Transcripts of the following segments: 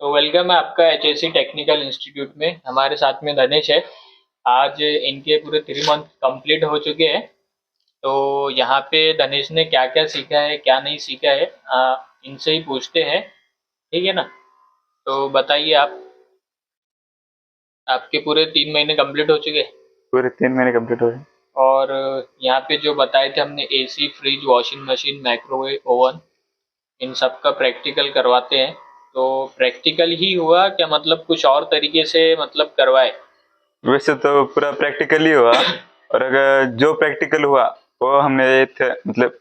तो वेलकम है आपका एचएससी टेक्निकल इंस्टीट्यूट में। हमारे साथ में धनेश है। आज इनके पूरे 3 मंथ कंप्लीट हो चुके हैं। तो यहाँ पे धनेश ने क्या क्या सीखा है क्या नहीं सीखा है, इनसे ही पूछते हैं। ठीक है ना? तो बताइए आप। आपके पूरे 3 महीने कंप्लीट हो चुके हैं। पूरे 3 महीने कंप्लीट हो गए। और यहाँ पे जो बताए थे हमने, AC, fridge, washing machine, microwave oven, इन सब का प्रैक्टिकल करवाते हैं। तो प्रैक्टिकल ही हुआ क्या, मतलब कुछ और तरीके से मतलब करवाए? वैसे तो पूरा प्रैक्टिकल ही हुआ। और अगर जो प्रैक्टिकल हुआ वो हमने मतलब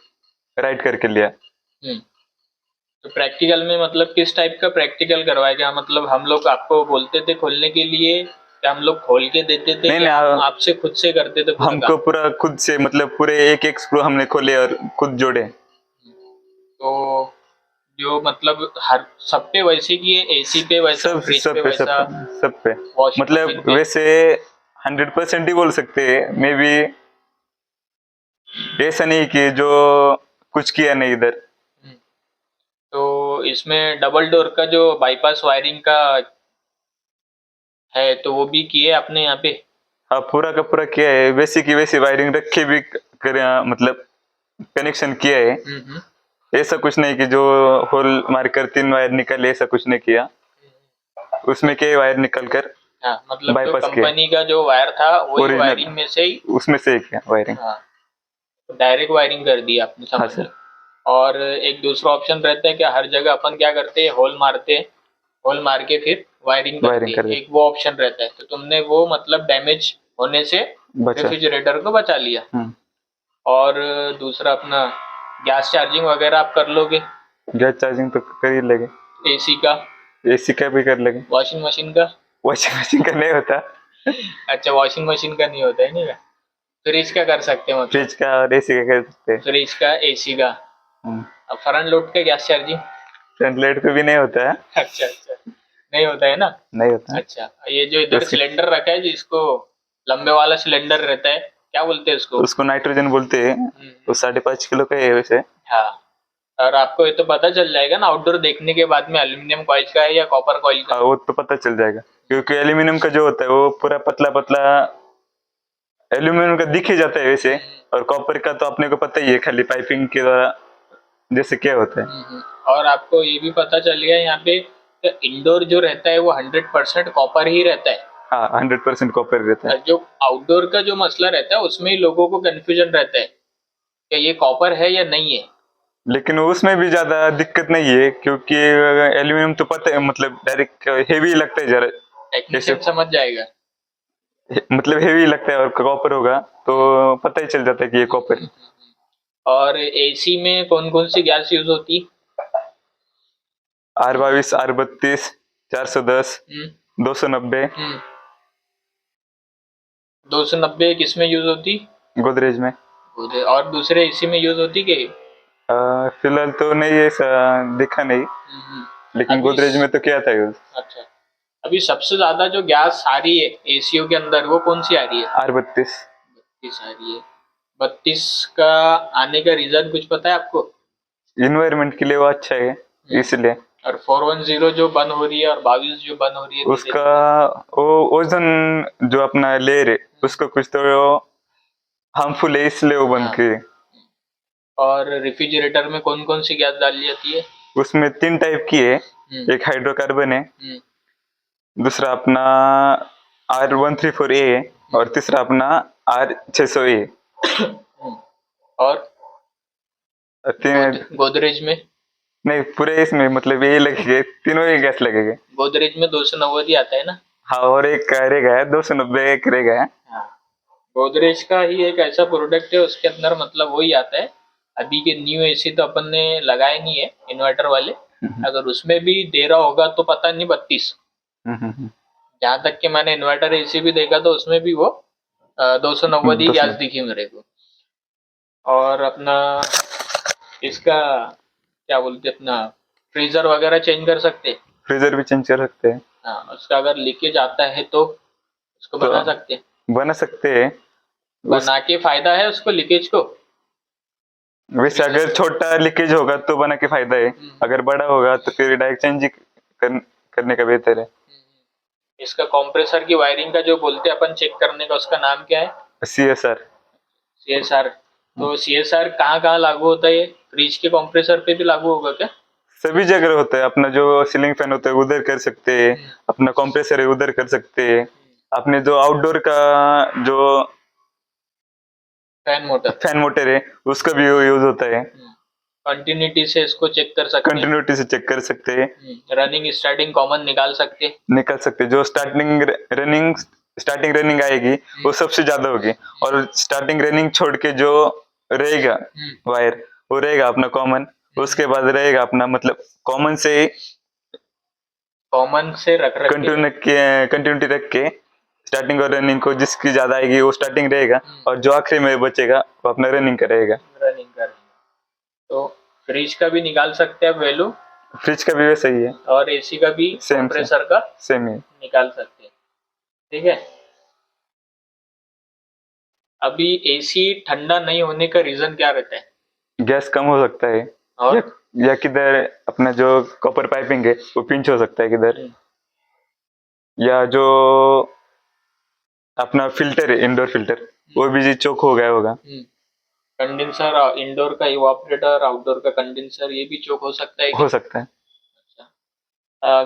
राइट करके लिया। हम्म। तो प्रैक्टिकल में मतलब किस टाइप का प्रैक्टिकल करवाया गया? मतलब हम लोग आपको बोलते थे खोलने के लिए, क्या हम लोग खोल के देते थे, नहीं क्या नहीं हम आपसे खुद से करते थे पूरा हमको काम? पूरा खुद से मतलब पूरे एक एक स्क्रू हमने खोले और खुद जोड़े। तो जो मतलब हर सब पे वैसे किए, एसी पे वैसा, सब फ्रिज पे सब पे सब वैसा, पे सब पे वॉशिंग मशीन मतलब पे? वैसे 100% ही बोल सकते हैं मे बी। ऐसा नहीं कि जो कुछ किया नहीं इधर। हम्म। तो इसमें डबल डोर का जो बाईपास वायरिंग का है, तो वो भी किए आपने यहाँ पे? हाँ पूरा का पूरा किया है, वैसी की वैसी वायरिंग रख के भी करे, मतलब कनेक्शन किया है। हम्म। ऐसा कुछ नहीं कि जो होल मारकर 3 वायर निकले, ऐसा कुछ नहीं किया। उसमें के वायर निकल कर हाँ, मतलब जो बाईपास किया। कंपनी का जो वायर था वही ओरिजिनल वायरिंग में से ही। उसमें से एक है वायरिंग। हाँ, डायरेक्ट वायरिंग कर दी आपने, हाँ समझ लो। सर। और एक दूसरा ऑप्शन रहता है कि हर जगह अपन क्या करते हैं, होल मारते हैं, होल मार के फिर वायरिंग करते वायरिंग हैं, कर एक देते वो ऑप्शन रहता है। तो तुमने वो मतलब डैमेज होने से बचा। रेफ्रिजरेटर को बचा लिया। हम्म। और दूसरा अपना गैस चार्जिंग वगैरह आप कर लोगे, गैस चार्जिंग तो कर ही लगे। एसी का, एसी का भी कर लगे। वॉशिंग मशीन का? वॉशिंग मशीन का नहीं होता। अच्छा, वॉशिंग मशीन का नहीं होता है नहीं? फ्रिज का कर सकते हैं मतलब? फ्रिज का और एसी का कर सकते हैं। फ्रिज का, एसी का। अब फ्रंट लोड का गैस चार्जिंग? फ्रंट लाइट पे भी नहीं होता है। अच्छा अच्छा, नहीं होता है ना? नहीं होता है। अच्छा, ये जो तो इधर सिलेंडर रखा है जिसको, लंबे वाला सिलेंडर रहता है, क्या बोलते हैं उसको? उसको नाइट्रोजन बोलते हैं। वो 5.5 किलो का है वैसे। हाँ। और आपको ये तो पता चल जाएगा ना आउटडोर देखने के बाद में, एल्यूमिनियम कॉइल का है या कॉपर कॉइल का? हाँ वो तो पता चल जाएगा, क्योंकि एल्यूमिनियम का जो होता है वो पूरा पतला पतला एल्यूमिनियम का दिख ही जाता है वैसे। और कॉपर का तो अपने को पता ही है, खाली पाइपिंग के द्वारा जैसे क्या होता है। और आपको ये भी पता चल गया यहाँ पे कि इंडोर जो रहता है वो 100% कॉपर ही रहता है। हाँ 100% कॉपर रहता है। और जो आउटडोर का जो मसला रहता है उसमें ही लोगों को कंफ्यूजन रहता है कि ये कॉपर है या नहीं है। लेकिन उसमें भी ज्यादा दिक्कत नहीं है, क्योंकि एल्यूमिनियम तो पता है मतलब डायरेक्ट हेवी लगता है जरा। जैसे टेक्नीशियन समझ जाएगा। मतलब हेवी लगता है, और कॉपर होगा तो पता ही चल जाता है कि ये कॉपर है। और एसी में कौन कौन सी गैस यूज होती? R22, R32, 410, हम्म 290 हम्म 290 किस में यूज होती? गोदरेज में। और दूसरे एसी में यूज होती कि? फिलहाल तो नहीं, ऐसा देखा नहीं। लेकिन अभी गोदरेज में तो क्या था यूज। अच्छा, अभी सबसे ज्यादा जो गैस आ रही है एसीओ के अंदर वो कौन सी आ रही है? R32। 32 आ रही है। 32 का आने का रीजन कुछ पता है आपको? इन्वायरमेंट के लिए वो अच्छा है इसलिए। और 410 जो बंद हो रही है और 22 जो बंद हो रही है धीरे उसका धीरे? वो ओजोन जो अपना लेयर है उसको कुछ तो हार्मफुल है, इसलिए वो बंद हाँ। किए। और रेफ्रिजरेटर में कौन कौन सी गैस डाली जाती है? उसमें 3 टाइप की है। हम्म एक हाइड्रोकार्बन है, हम्म दूसरा अपना R134A है, और तीसरा अपना R600A। हम्म। और तीन। गोदरेज में? नहीं पूरे इसमें मतलब ये लगेगा, तीनों ही गैस लगेगा। गोदरेज में 290 ही आता है ना? हाँ और एक रहेगा 290, एक रहेगा। हाँ। गोदरेज का ही एक ऐसा प्रोडक्ट है उसके अंदर मतलब वही आता है। अभी के न्यू एसी तो अपन ने लगाए नहीं है इन्वर्टर वाले। अगर उसमें भी दे रहा होगा तो पता नहीं 32। जहाँ तक कि मैंने इन्वर्टर एसी भी देखा तो उसमें भी वो 290 ही गैस 290। दिखी मेरे को। और अपना इसका क्या बोलते, अपना फ्रीजर वगैरह चेंज कर सकते हैं। फ्रीजर भी चेंज कर सकते हैं। हाँ, उसका अगर लीकेज आता है तो उसको तो बना सकते हैं। बना सकते हैं। उस बना के फायदा है उसको, लीकेज को? वैसे फ्रीजर अगर को? छोटा लीकेज होगा तो बना के फायदा है। अगर बड़ा होगा तो फिर डायरेक्ट चेंज कर, करने का बेहतर है। इसका कंप्रेसर की वायरिंग का जो बोलते हैं अपन चेक करने का, उसका नाम क्या है? CSR। CSR। तो CSR कहाँ कहाँ लागू होता है? ये फ्रिज के कंप्रेसर पे भी लागू होगा क्या? सभी जगह होता है। अपना जो सीलिंग फैन होता है उधर कर सकते हैं, अपना कंप्रेसर है उधर कर सकते हैं। अपने जो आउटडोर का जो फैन मोटर, फैन मोटर है उसका भी यूज होता है। कंटिन्यूटी से इसको चेक कर सकते हैं। कंटिन्यूटी से चेक कर सकते हैं, रनिंग स्टार्टिंग कॉमन निकाल सकते हैं। निकल सकते हैं। जो स्टार्टिंग रनिंग आएगी वो सबसे ज्यादा होगी, और स्टार्टिंग रनिंग छोड़ के जो रहेगा वायर वो रहेगा अपना कॉमन। उसके बाद रहेगा अपना मतलब कॉमन से कॉमन से रख रख के कंटिन्यूटी रख के स्टार्टिंग और रनिंग को जिसकी ज्यादा आएगी वो स्टार्टिंग रहेगा, और जो आखिरी में बचेगा वो अपना रनिंग करेगा। रनिंग कर। तो फ्रिज का भी निकाल सकते हैं वैल्यू, फ्रिज का भी वैसा ही है, और एसी का भी सेम कंप्रेसर का सेम ही। निकाल सकते हैं। ठीक है। अभी एसी ठंडा नहीं होने का रीजन क्या रहता है? गैस कम हो सकता है, और या किधर अपना जो कॉपर पाइपिंग है वो पिंच हो सकता है किधर, या जो अपना फिल्टर है इंडोर फिल्टर वो भी चोक हो गया होगा। कंडेंसर, इंडोर का इवापोरेटर, आउटडोर का कंडेंसर, ये भी चोक हो सकता है क्या? हो सकता है।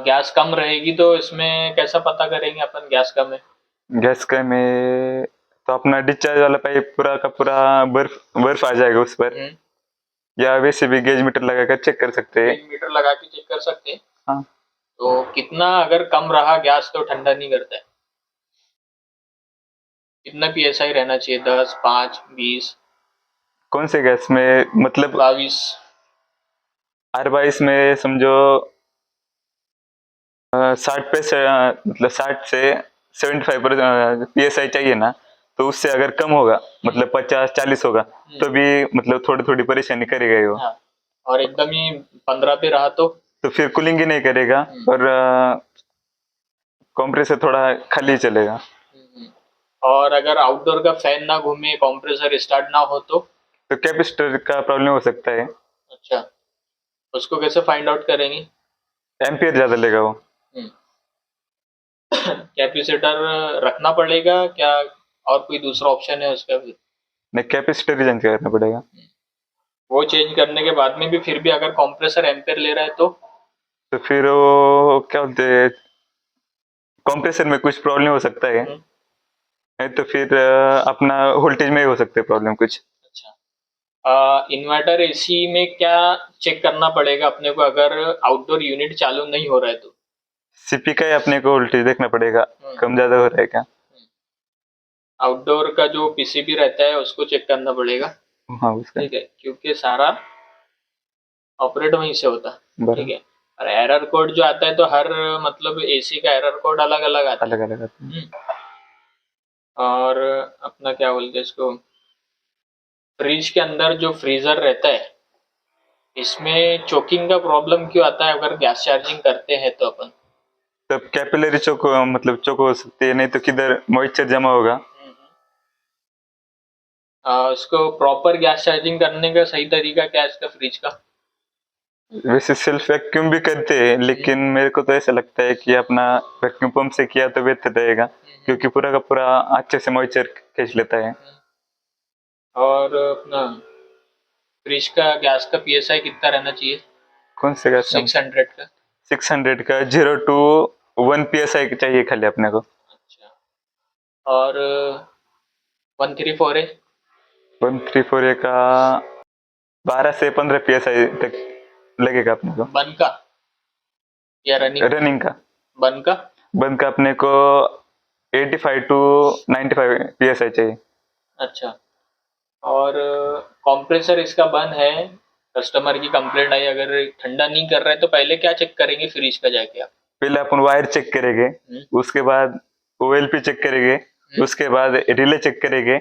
गैस कम रहेगी तो इसमें कैसा पता करेंगे अपन गैस कम है? गैस का में तो अपना डिस्चार्ज वाला पाइप पूरा का पूरा बर्फ बर्फ आ जाएगा उस पर, या वैसे भी गेज मीटर लगाकर चेक कर सकते हैं। गेज मीटर लगा के चेक कर सकते हैं। हाँ। तो कितना अगर कम रहा गैस तो ठंडा नहीं करता है? कितना PSI रहना चाहिए? 10, 5, 20, कौन से गैस में मतलब 22? R22 में समझो 60 पे से मतलब 60 से 75 PSI चाहिए ना, तो उससे अगर कम होगा मतलब 50-40 होगा तो भी मतलब थोड़ी थोड़ी परेशानी करेगा ही वो। हाँ। और एकदम ही 15 पे रहा तो फिर कूलिंग ही नहीं करेगा, और कंप्रेसर थोड़ा खाली चलेगा। और अगर आउटडोर का फैन ना घूमे, कंप्रेसर स्टार्ट ना हो तो कैपेसिटर का प्रॉब्लम हो सकता है। अच्छा, उसको कैसे फाइंड आउट करेंगे? एम्पियर ज्यादा लेगा वो। कैपेसिटर रखना पड़ेगा क्या, और कोई दूसरा ऑप्शन है उसका भी? नहीं, कैपेसिटर ही चेंज करना पड़ेगा। वो चेंज करने के बाद में भी फिर भी अगर कंप्रेसर एम्पेयर ले रहा है तो फिर वो क्या बोलते हैं, कंप्रेसर में कुछ प्रॉब्लम हो सकता है, नहीं तो फिर अपना वोल्टेज में ही हो सकता है प्रॉब्लम कुछ। अच्छा, इन्वर्टर एसी में क्या चेक करना पड़ेगा अपने को अगर आउटडोर यूनिट चालू नहीं हो रहा है तो? सीपी का ही अपने को वोल्टेज देखना पड़ेगा कम ज्यादा हो रहा है क्या। आउटडोर का जो PCB रहता है उसको चेक करना पड़ेगा। हाँ उसका। ठीक है, क्योंकि सारा ऑपरेट वहीं से होता है। ठीक बराबर। है। और एरर कोड जो आता है तो हर मतलब एसी का एरर कोड अलग अलग आता है। अलग अलग आते हैं। और अपना क्या बोलते हैं इसको, फ्रिज के अंदर जो फ्रीजर रहता है इसमें चोकिंग का प्रॉब्लम क्यों आता है अगर गैस चार्जिंग करते हैं तो अपन? तब कैपिलरी चोक मतलब चोक हो सकती है, नहीं तो किधर मॉइस्चर जमा होगा। उसको प्रॉपर गैस चार्जिंग करने का सही तरीका क्या है इसका फ्रिज का? वैसे सेल्फ वैक्यूम भी करते हैं, लेकिन मेरे को तो ऐसा लगता है कि अपना वैक्यूम पंप से किया तो बेहतर रहेगा, क्योंकि पूरा का पूरा अच्छे से मॉइस्चर खींच लेता है। और अपना फ्रिज का गैस का PSI कितना रहना चाहिए? कौन से गैस? 600 का। 600 का 0 to 1 PSI चाहिए खाली अपने को। अच्छा। और 134A? 134A का 12 से 15 PSI तक लगेगा अपने को। बन का या रनिंग का। बन का? बंद का अपने को 85 to 95 PSI चाहिए। अच्छा। और कंप्रेसर इसका बंद है, कस्टमर की कंप्लेंट आई, अगर ठंडा नहीं कर रहा है तो पहले क्या चेक करेंगे फ्रिज का जाके आप? पहले अपन वायर चेक करेंगे, उसके बाद OLP चेक करेंगे, उसके बाद रिले चेक करेंगे,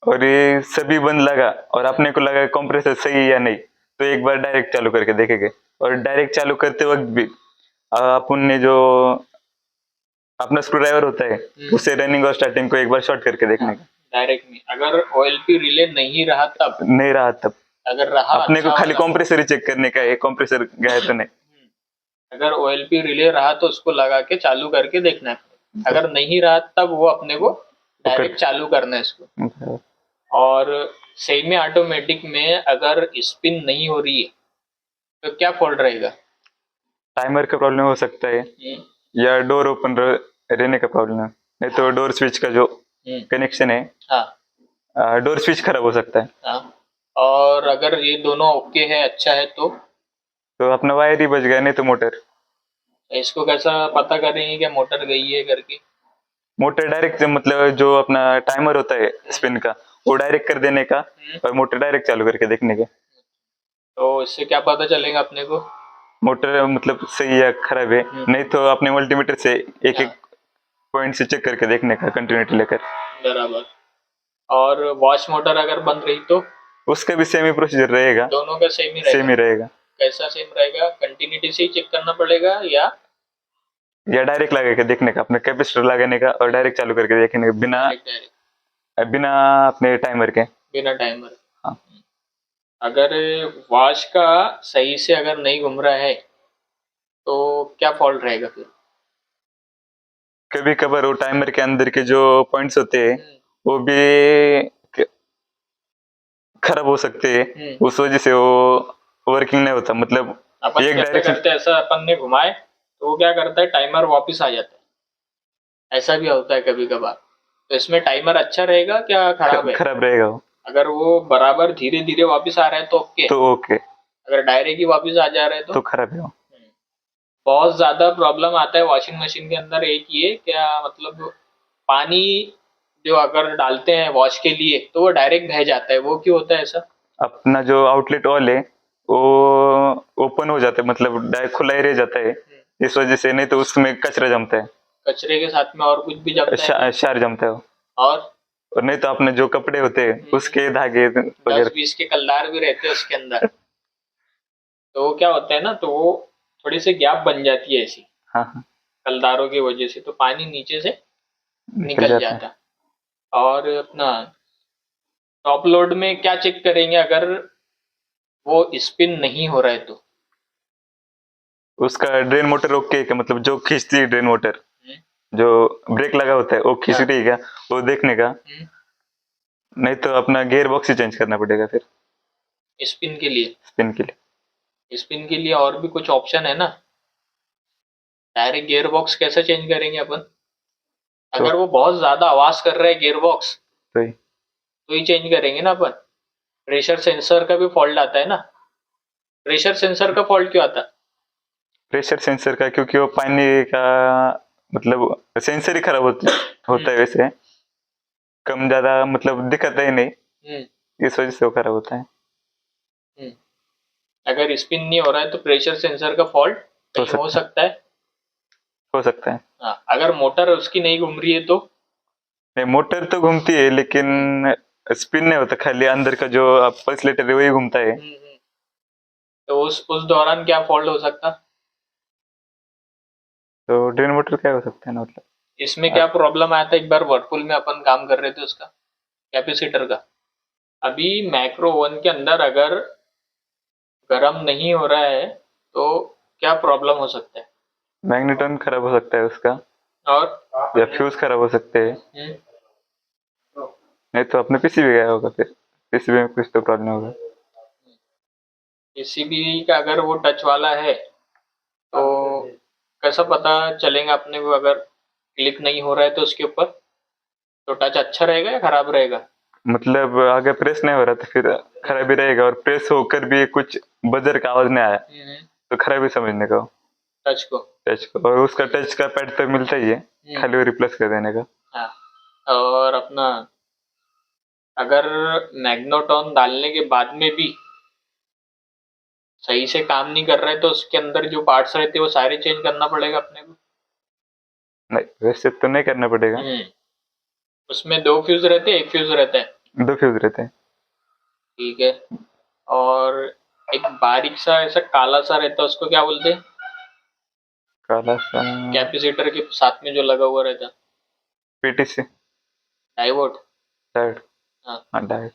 और ये सभी बंद लगा और अपने को लगा कंप्रेसर सही है या नहीं, तो एक बार डायरेक्ट चालू करके देखेंगे। और डायरेक्ट चालू करते वक्त भी अपन ने जो अपना स्क्रू ड्राइवर होता है उससे रनिंग और स्टार्टिंग को एक बार शॉर्ट करके देखने का। डायरेक्ट नहीं, अगर OLP रिले नहीं रहा तब? नहीं रहा तब अगर रहा अपने को अच्छा खाली वाला, कंप्रेसर ही चेक करने का है, कंप्रेसर गया है तो नहीं। अगर OLP रिले रहा तो उसको लगा के चालू करके देखना है, अगर नहीं रहा तब वो अपने को डायरेक्ट चालू करना है इसको। और सेमी ऑटोमेटिक में अगर स्पिन नहीं हो रही है तो क्या फॉल्ट रहेगा? टाइमर का प्रॉब्लम हो सकता है, या डोर ओपन रहने का प्रॉब्लम है, नहीं तो डोर स्विच का जो कनेक्शन है, हाँ डोर स्विच खराब हो सकता है। हाँ। और अगर ये दोनों ओके है, अच्छा है, तो अपना वायर ही बच गया, नहीं तो मोटर। इसको कैसा पता करेंगे कि मोटर गई है करके? मोटर डायरेक्ट मतलब जो अपना टाइमर होता है स्पिन का, वो डायरेक्ट कर देने का, और मोटर डायरेक्ट चालू करके देखने के। तो इससे क्या पता चलेगा अपने को? मोटर मतलब सही है खराब है, नहीं तो अपने मल्टीमीटर से एक एक पॉइंट से चेक करके देखने का, कंटिन्यूटी लेकर। बराबर। और वॉश मोटर अगर बंद रही तो उसका भी सेम ही प्रोसीजर रहेगा, दोनों का सेम ही सेम ही रहेगा? रहेगा। कैसा सेम रहेगा? कंटिन्यूटी से ही चेक करना पड़ेगा या डायरेक्ट लगा के देखने का, अपने कैपेसिटर लगाने का और डायरेक्ट चालू करके देखने का, बिना डायरेक्ट बिना अपने टाइमर के। बिना टाइमर? हाँ। अगर वॉच का सही से अगर नहीं घूम रहा है तो क्या फॉल्ट रहेगा फिर? कभी कभार वो टाइमर के अंदर के जो पॉइंट्स होते हैं वो भी खराब हो सकते हैं, उस वजह से वो वर्किंग नहीं होता, मतलब अपन एक कैसे डायरेक्शन। करते हैं, ऐसा अपन ने घुमाए तो वो क्या करता है, टाइमर वापस आ जाता है, ऐसा भी होता है कभी कभार। तो इसमें टाइमर अच्छा रहेगा क्या खराब है? खराब रहेगा वो। अगर वो बराबर धीरे धीरे वापस आ रहा है तो ओके, तो ओके, अगर डायरेक्ट ही वापस आ जा रहा है तो खराब है वो। बहुत ज्यादा प्रॉब्लम आता है वॉशिंग मशीन के अंदर। एक ये क्या मतलब, पानी जो अगर डालते हैं वॉश के लिए तो वो डायरेक्ट बह जाता है, वो क्यों होता है ऐसा? अपना जो आउटलेट ऑल है वो ओपन हो जाता है, मतलब डायरेक्ट खुला ही रह जाता है, इस वजह से। नहीं तो उसमें कचरा जमता है, कचरे के साथ में और कुछ भी जमता है? क्षार जमता है वो। और और नहीं तो अपने जो कपड़े होते हैं उसके धागे 10-20 के कलदार भी रहते हैं उसके अंदर, तो वो क्या होता है ना, तो वो थोड़ी सी गैप बन जाती है ऐसी हाँ हाँ, कलदारों की वजह से, तो पानी नीचे से निकल निकल जाता है। जाता है। और अपना टॉप लोड में क्या चेक करेंगे अगर वो स्पिन नहीं हो रहा है तो? उसका ड्रेन मोटर ओके है क्या, मतलब जो खींचती है ड्रेन मोटर, जो ब्रेक लगा होता है वो खींच रही है क्या, वो देखने का। नहीं तो अपना गियर बॉक्स ही चेंज करना पड़ेगा फिर, स्पिन के लिए? स्पिन के लिए। स्पिन के लिए और भी कुछ ऑप्शन है ना? डायरेक्ट गियर बॉक्स कैसे चेंज करेंगे अपन? तो अगर वो बहुत ज्यादा आवाज कर रहा है गियर बॉक्स तो ही तो ही चेंज करेंगे ना अपन। प्रेशर सेंसर का भी फॉल्ट आता है ना? प्रेशर सेंसर का फॉल्ट क्यों आता है? प्रेशर सेंसर का, क्योंकि वो पानी का मतलब सेंसर ही खराब होता है वैसे, कम ज्यादा मतलब दिखता ही नहीं, इस वजह से वो खराब होता है। अगर स्पिन नहीं हो रहा है तो प्रेशर सेंसर का फॉल्ट कहीं हो सकता है। हो सकता है। हाँ, अगर मोटर उसकी नहीं घूम रही है तो? नहीं, मोटर तो घूमती है लेकिन स्पिन नहीं होता, खाली अंदर का जो पल्सलेटर है वही घूमता है। तो उस दौरान क्या फॉल्ट हो सकता? तो ड्रेन मोटर क्या हो सकता है ना, मतलब इसमें क्या प्रॉब्लम आया था एक बार वर्लपूल में, अपन काम कर रहे थे उसका कैपेसिटर का। अभी मैक्रो ओवन के अंदर अगर गर्म नहीं हो रहा है तो क्या प्रॉब्लम हो सकता है? मैग्नेटॉन खराब हो सकता है उसका, और या फ्यूज खराब हो सकते हैं। नहीं तो अपने पीसीबी गया होगा, फिर पीसीबी में कुछ तो प्रॉब्लम होगा। पीसीबी का अगर वो टच वाला है तो कैसा पता चलेगा अपने को? अगर क्लिक नहीं हो रहा है तो उसके ऊपर तो टच अच्छा रहेगा या खराब रहेगा? मतलब अगर प्रेस नहीं हो रहा तो फिर खराबी रहेगा, और प्रेस होकर भी कुछ बजर का आवाज नहीं आया तो खराबी समझने का टच को? टच को। और उसका टच का पैड तो मिलता ही है, खाली वो रिप्लेस कर देने का। हाँ। और अपना अगर मैग्नेटॉन डालने के बाद में भी सही से काम नहीं कर रहे तो उसके अंदर जो पार्ट्स रहते हैं वो सारे चेंज करना पड़ेगा अपने को? नहीं, वैसे तो नहीं करना पड़ेगा। उसमें 2 फ्यूज रहते हैं, 1 फ्यूज रहता है? 2 फ्यूज रहते हैं। ठीक है। और एक बारीक सा ऐसा काला सा रहता है, उसको क्या बोलते हैं? काला सा कैपेसिटर के साथ में जो लगा हुआ रहता है, पीटीसी डायोड? डायोड। हाँ, हाँ, डायोड।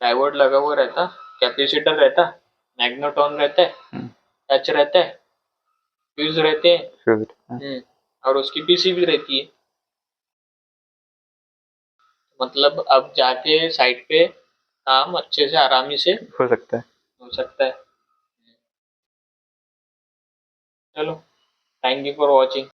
डायोड लगा हुआ रहता, कैपेसिटर रहता, मैग्नेटॉन रहता है, टच रहता है, फ्यूज रहते हैं। फिर और उसकी पीसी भी रहती है। मतलब अब जाके साइट पे काम अच्छे से आरामी से हो सकता है। हो सकता है। चलो, थैंक यू फॉर वॉचिंग।